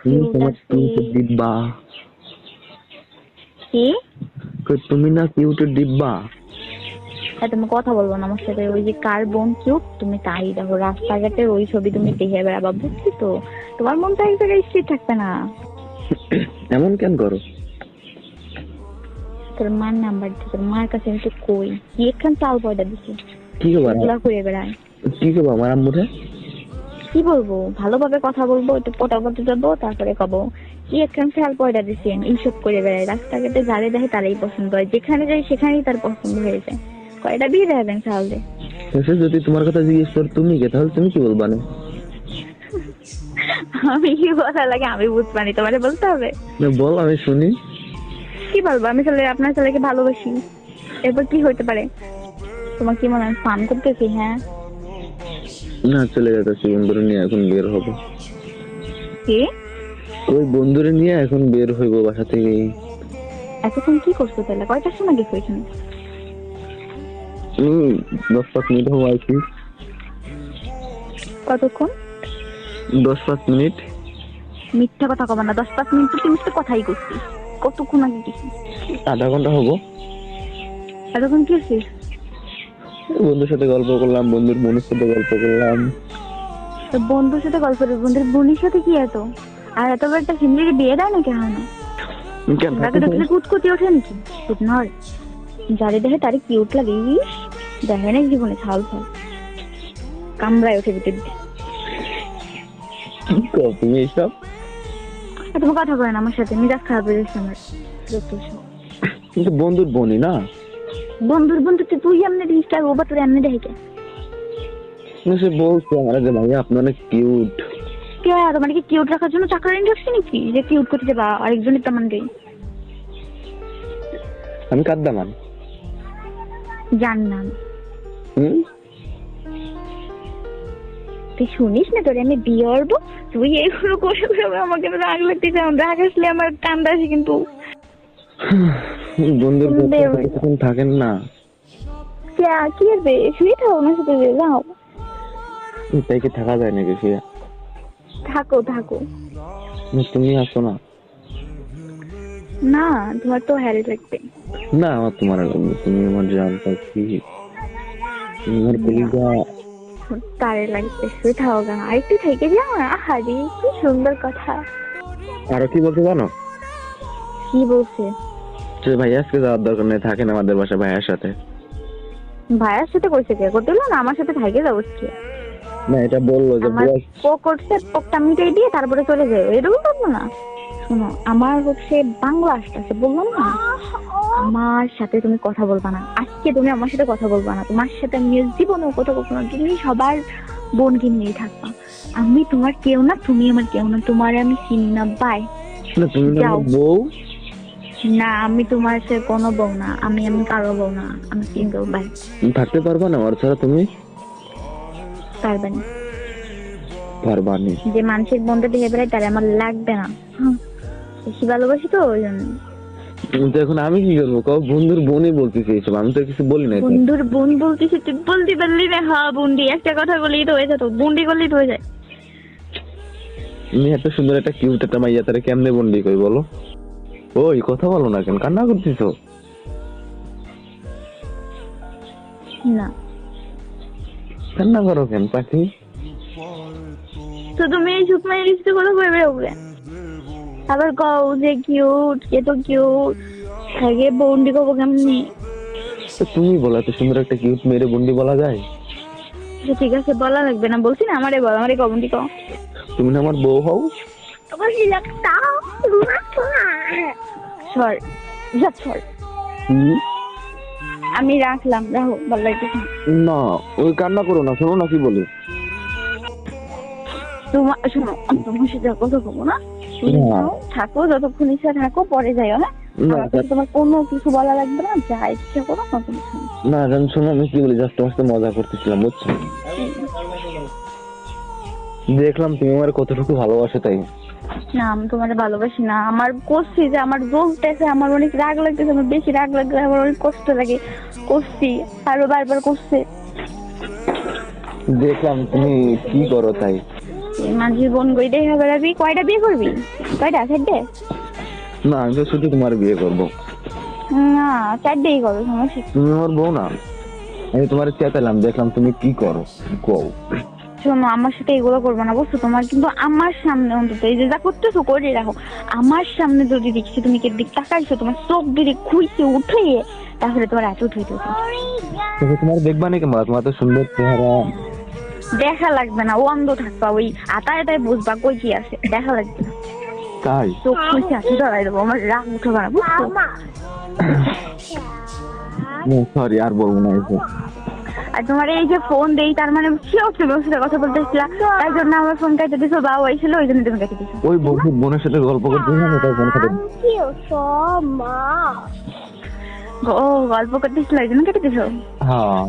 তুমি কিউট তোমার আছে। কিউটের ডিব্বা। কি? তুমি না কিউটের ডিব্বা। তুমি কথা বলবো না আমার সাথে। ওই যে কার বোন কিউট তুমি তাই দেখো, রাস্তাঘাটে ওই ছবি তুমি দেখে বেড়াবা, বুঝছি তো। তোমার মনটা এক জায়গায় স্থির থাকবে না। এমন কেন করো? তোর মার নাম্বার দিচ্ছে, তোর মার কাছে আমি তো কই কি একখান চাল পয়দা দিছি, কি খবর? এগুলা করে বেড়ায়। কি খবর আমার আম্মুরে? কি বলবো, ভালোভাবে কথা বলবো, একটু পটা পটি যাবো, তারপরে কব কি একখান চাল পয়দা দিচ্ছেন, এইসব করে বেড়ায়। রাস্তাঘাটে যারে দেখে তারাই পছন্দ হয়, যেখানে যাই সেখানেই তার পছন্দ হয়ে যায়। কয়টা বিয়ে দেবেন চাল দে। সে যদি তোমার কথা জিজ্ঞেস কর তুমি কে, তাহলে তুমি কি বলবা না? আমি কি বলা লাগে আমি বুঝবানি, তোমারে বলতে হবে? বল আমি শুনি। কি বলবো, আমি ছেলে আপনার ছেলেকে ভালোবাসি। এরপর কি হইতে পারে? তোমার কি মনে হয় ফান করতেছি? হ্যাঁ। না, চলে যাচ্ছে বন্ধুরে নিয়ে, এখন বের হবো। কি? ওই বন্ধুরে নিয়ে এখন বের হইবো বাসা থেকে। এতক্ষণ কি করছো তাহলে? কয়টার সময় গেছো এখানে? 10-5 মিনিট হবো আর কি। কতক্ষণ? 10-5 মিনিট। মিথ্যা কথা কবা না, 10-5 মিনিট তুমি তো কথাই করছি। কতক্ষণ আগে গেছি? আধা ঘন্টা হবো। এতক্ষণ কি হচ্ছিস? বন্ধুর সাথে গল্প করলাম, বন্ধুর বোনের সাথে গল্প করলাম। তো বন্ধুর সাথে গল্প করবি, বন্ধুর বোনের সাথে কি এত? আর এত বড় একটা ফ্যামিলির বিয়ে দেয় নাকি? হয় না কেন তাকে দেখলে কুটকুটি ওঠে নাকি? কুট নয়, যারে দেখে তারে কিউট লাগে। ইস, দেখে না জীবনে ছাল ফাল কামড়ায় ওঠে ভিতর দিয়ে। কি কও তুমি এইসব? তুমি কথা বলেন আমার সাথে, মেজাজ খারাপ হয়ে যাচ্ছে আমার। কিন্তু বন্ধুর বোনই না। বন্ধুর বন্ধু তুই এমনি জিনিসটা ওবা তোর এমনি দেখে কে? সে বলছে আমার যে ভাইয়া আপনি অনেক কিউট। কে তোমার কি কিউট রাখার জন্য চাকরি রাখছি নাকি যে কিউট করতে যাবা আরেকজনের তেমন গাই? আমি কাদ্দামান জানলাম। হুম। তুই শুনিস না, তোরে আমি বিয়ে করবো, তুই এইগুলো করে করে আমাকে রাগ লাগতেছে। রাগ আসলে আমার কান্দা আসে কিন্তু। বন্ধুর কিছুক্ষণ থাকেন না। কি হবে, শুয়ে থাকো না সাথে যাও। তাই কি থাকা যায় নাকি? সে থাকো থাকো। তুমি আসো না। না, তোমার তো হ্যারি লাগবে। না, আমার তোমার লাগবে। তুমি আমার জান পাখি, তুমি আমার কলিজা। তারে লাগবে, শুয়ে থাকো কেন? আরেকটু থেকে যাও না। আহারে কি সুন্দর কথা। আরো কি বলতে জানো? কি বলছে? যে ভাই আজকে যাওয়ার দরকার নেই, থাকেন আমাদের বাসায় ভাইয়ার সাথে। ভাইয়ার সাথে কইছে কে? করতে না আমার সাথে থাকে যাবো কি? না, এটা বললো যে আমার পোক করছে, পোকটা মিটাই দিয়ে তারপরে চলে যাবে, এরকম করবো না। শোনো, আমার হচ্ছে বাংলা আসতেছে, বললাম না? আমার সাথে তুমি কথা বলবা না আজকে, তুমি আমার সাথে কথা বলবা না। তোমার সাথে আমি জীবনেও কথা বলবো না। তুমি সবার বোনকে নিয়ে থাকবা, আমি তোমার কেউ না, তুমি আমার কেউ না। তোমার আমি চিনি না, বাই। না, তুমি না আমার বউ। না, আমি তোমার সাথে কোনো বউ না, আমি কারো বউ না, আমি সিঙ্গেল। বাই। থাকতে পারবা না আমার ছাড়া? তুমি পারবেন পারবা না। যে মানুষের বন্ধু দেখে বেড়ায় তারা আমার লাগবে না। বেশি ভালোবাসি তো ওই জন্য। কিন্তু এখন আমি কি করবো? বন্ধুর বোনই বলতেছি এইসব, আমি তো কিছু বলি নাই। বন্ধুর বোন বলতেছি, তুই বলতে পারলি না? হ্যাঁ বন্ডি, একটা কথা বলেই তো হয়ে যেত, বন্ডি করলেই তো হয়ে যায়। তুমি এত সুন্দর একটা কিউট একটা মাইয়া, তারা কেমনে বন্ডি কই বলো? ওই কথা বলো না কেন? কান্না করতেছো? না, কান্না করো কেন পাখি? তো তুমি এই সুখ মাই লিস্টে কথা কই বেরোবে? আবার কও যে কিউট, এত কিউট থাকে, বন্ডি করবো কেমনি? তুমি বলো, এত সুন্দর একটা কিউট মেয়েরে বন্ডি বলা যায়? ঠিক আছে, বলা লাগবে না, বলছি না। আমারে বল, আমারে কও বন্ডি কও। তুমি না আমার বউ হও? তোমার কি লাগতা? সর, যা সর। আমি রাখলাম, রাখো, ভালো লাগতেছে না, ওই কান্না করো না, শোনো না কি বলি। তোমার। শোনো, আমি তোমার সাথে কথা বলবো না। তুমি যাও, থাকো যতক্ষণ ইচ্ছা থাকো, পরে যাইও। হ্যাঁ, আমাকে তোমার কোনো কিছু বলা লাগবে না, যা ইচ্ছা করো তখন শুনো। না জান, শোনো আমি কি বলি, জাস্ট তোমার সাথে মজা করতেছিলাম, বুঝছো? দেখলাম তুমি আমার কতটুকু ভালোবাসো, তাই। না, আমি তোমার ভালোবাসি না। আমার করছি যে আমার জ্বলতেছে, আমার অনেক রাগ লাগতেছে, আমার বেশি রাগ লাগলে আমার অনেক কষ্ট লাগে। করছি, আরো বারবার করছে। দেখলাম তুমি কি করো, তাই। মাঝে বোন গই দেখে বেড়াবি, কয়টা বিয়ে করবি? কয়টা? 4টে? না আমি তো শুধু তোমার বিয়ে করবো। না 4টেই করো, সমস্যা কি? তুমি আমার বউ না, আমি তোমার চেতালাম, দেখলাম তুমি কি করো, কও। শোনো, আমার সাথে এগুলো করবো না বুঝছো? তোমার কিন্তু আমার সামনে অন্তত এই যে যা করতেছো করে রাখো। আমার সামনে যদি দেখছি তুমি কে দিক তাকাইছো, তোমার চোখ দিয়ে খুইছে উঠে, তাহলে তোমার এত উঠেইতো। তবে তোমার দেখবা নাকি মা, তোমার তো সুন্দর চেহারা। দেখা লাগবে না, ও অন্ধ থাকবা, ওই আতায় আতায় বুঝবা কই কি আছে, দেখা লাগবে না। তাই? চোখ খুঁজে হাতি ধরাই দেবো, আমার রাগ উঠে না বুঝছো? সরি, আর বলবো না এসে। আর তোমার এই যে ফোন দেই, তার মানে শিওর তুমি ওর সাথে কথা বলতেছিলা, তাই জন্য আমার ফোন কেটে দিছো, বা ওই ছিল ওই জন্য তুমি কেটে দিছো। ওই বোনের সাথে গল্প করতেছিলাম, তাই বোনের সাথে। ও গল্প করতেছিল, ওই জন্য কেটে দিছো? হ্যাঁ।